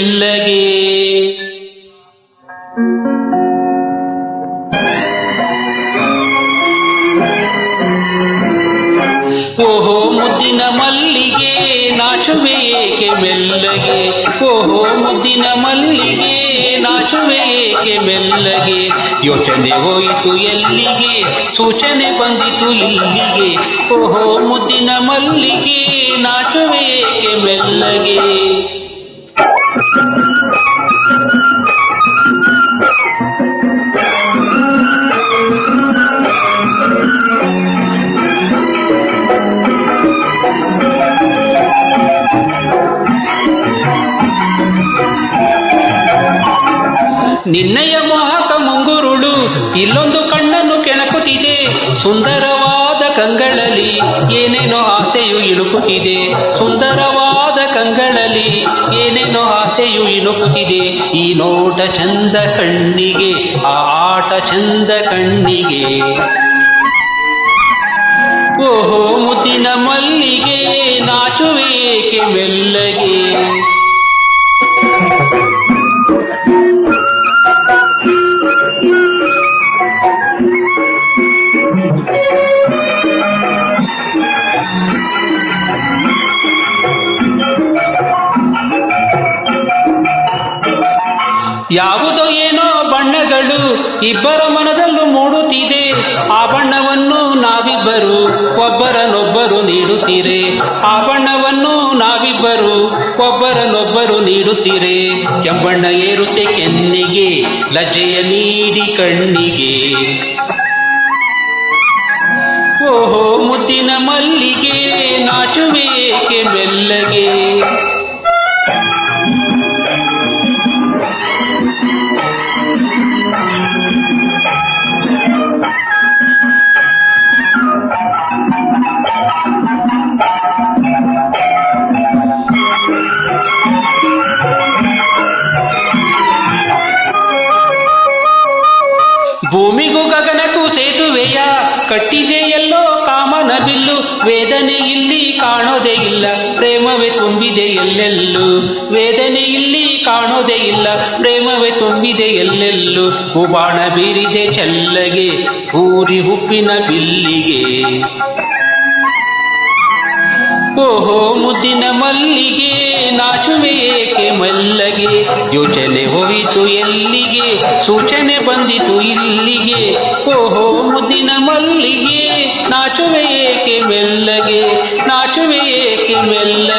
ಮೆಲ್ಲಗೆ. ಓಹೋ ಮುದ್ದಿನ ಮಲ್ಲಿಗೆ ನಾಚುವೆ ಏಕೆ ಮೆಲ್ಲಗೆ. ಓಹೋ ಮುದ್ದಿನ ಮಲ್ಲಿಗೆ ನಾಚುವೆ ಏಕೆ ಮೆಲ್ಲಗೆ. ಯೋಚನೆ ಹೋಯಿತು ಎಲ್ಲಿಗೆ, ಸೂಚನೆ ಬಂದಿತು ಇಲ್ಲಿಗೆ. ಓಹೋ ಮುದ್ದಿನ ಮಲ್ಲಿಗೆ ನಾಚುವೆ ಏಕೆ ಮೆಲ್ಲಗೆ. ನಿನ್ನಯ ಮೋಹಕ ಮುಂಗುರುಳು ಇಲ್ಲೊಂದು ಕಣ್ಣನ್ನು ಕೆಣಕುತ್ತಿದೆ. ಸುಂದರವಾದ ಕಂಗಳಲ್ಲಿ ಏನೇನೋ ಆಸೆಯು ಇಣುಕುತ್ತಿದೆ. ಸುಂದರವಾದ ಕಂಗಳಲ್ಲಿ ಏನೇನೋ ಆಸೆಯು ಇಣುಕುತ್ತಿದೆ. ಈ ನೋಟ ಚಂದ ಕಣ್ಣಿಗೆ, ಆ ಆಟ ಚಂದ ಕಣ್ಣಿಗೆ. ಓಹೋ ಮುದ್ದಿನ ಮಲ್ಲಿಗೆ ನಾಚುವೆ ಏಕೆ ಮೆಲ್ಲಗೆ. ಯಾವುದೋ ಏನೋ ಬಣ್ಣಗಳು ಇಬ್ಬರ ಮನದಲ್ಲೂ ಮೂಡುತ್ತಿದೆ. ಆ ಬಣ್ಣವನ್ನು ನಾವಿಬ್ಬರು ಒಬ್ಬರನ್ನೊಬ್ಬರು ನೀಡುತ್ತೀರೆ. ಆ ಬಣ್ಣವನ್ನು ನಾವಿಬ್ಬರು ಒಬ್ಬರನ್ನೊಬ್ಬರು ನೀಡುತ್ತೀರೆ. ಕೆಂಬಣ್ಣ ಏರುತ್ತೆ ಕೆನ್ನಿಗೆ, ಲಜ್ಜೆಯ ನೀಡಿ ಕಣ್ಣಿಗೆ. ಓಹೋ ಮುದ್ದಿನ ಮಲ್ಲಿಗೆ ನಾಚುವೆ ಏಕೆ ಮೆಲ್ಲಗೆ. ಭೂಮಿಗೂ ಗಗನಕ್ಕೂ ಸೇತುವೆಯ ಕಟ್ಟಿದೆ ಎಲ್ಲೋ ಕಾಮನ ಬಿಲ್ಲು. ವೇದನೆ ಇಲ್ಲಿ ಕಾಣೋದೇ ಇಲ್ಲ, ಪ್ರೇಮವೇ ತುಂಬಿದೆ ಎಲ್ಲೆಲ್ಲೂ. ವೇದನೆ ಇಲ್ಲಿ ಕಾಣೋದೇ ಇಲ್ಲ, ಪ್ರೇಮವೇ ತುಂಬಿದೆ ಎಲ್ಲೆಲ್ಲೂ. ಹೂಬಾಣ ಬೀರಿದೆ ಚಲ್ಲಗೆ, ಊರಿ ಹುಪ್ಪಿನ ಬಿಲ್ಲಿಗೆ. ಓಹೋ ಮುದ್ದಿನ ಮಲ್ಲಿಗೆ ನಾಚುವೆ ಏಕೆ ಮೆಲ್ಲಗೆ. ಯೋಚನೆ ಹೋಯಿತು ಎಲ್ಲಿಗೆ, ಸೂಚನೆ ಬಂದಿತು ಇಲ್ಲಿಗೆ. ಓಹೋ ಮುದ್ದಿನ ಮಲ್ಲಿಗೆ ನಾಚುವೆ ಏಕೆ ಮೆಲ್ಲಗೆ, ನಾಚುವೆ ಏಕೆ ಮೆಲ್ಲಗೆ.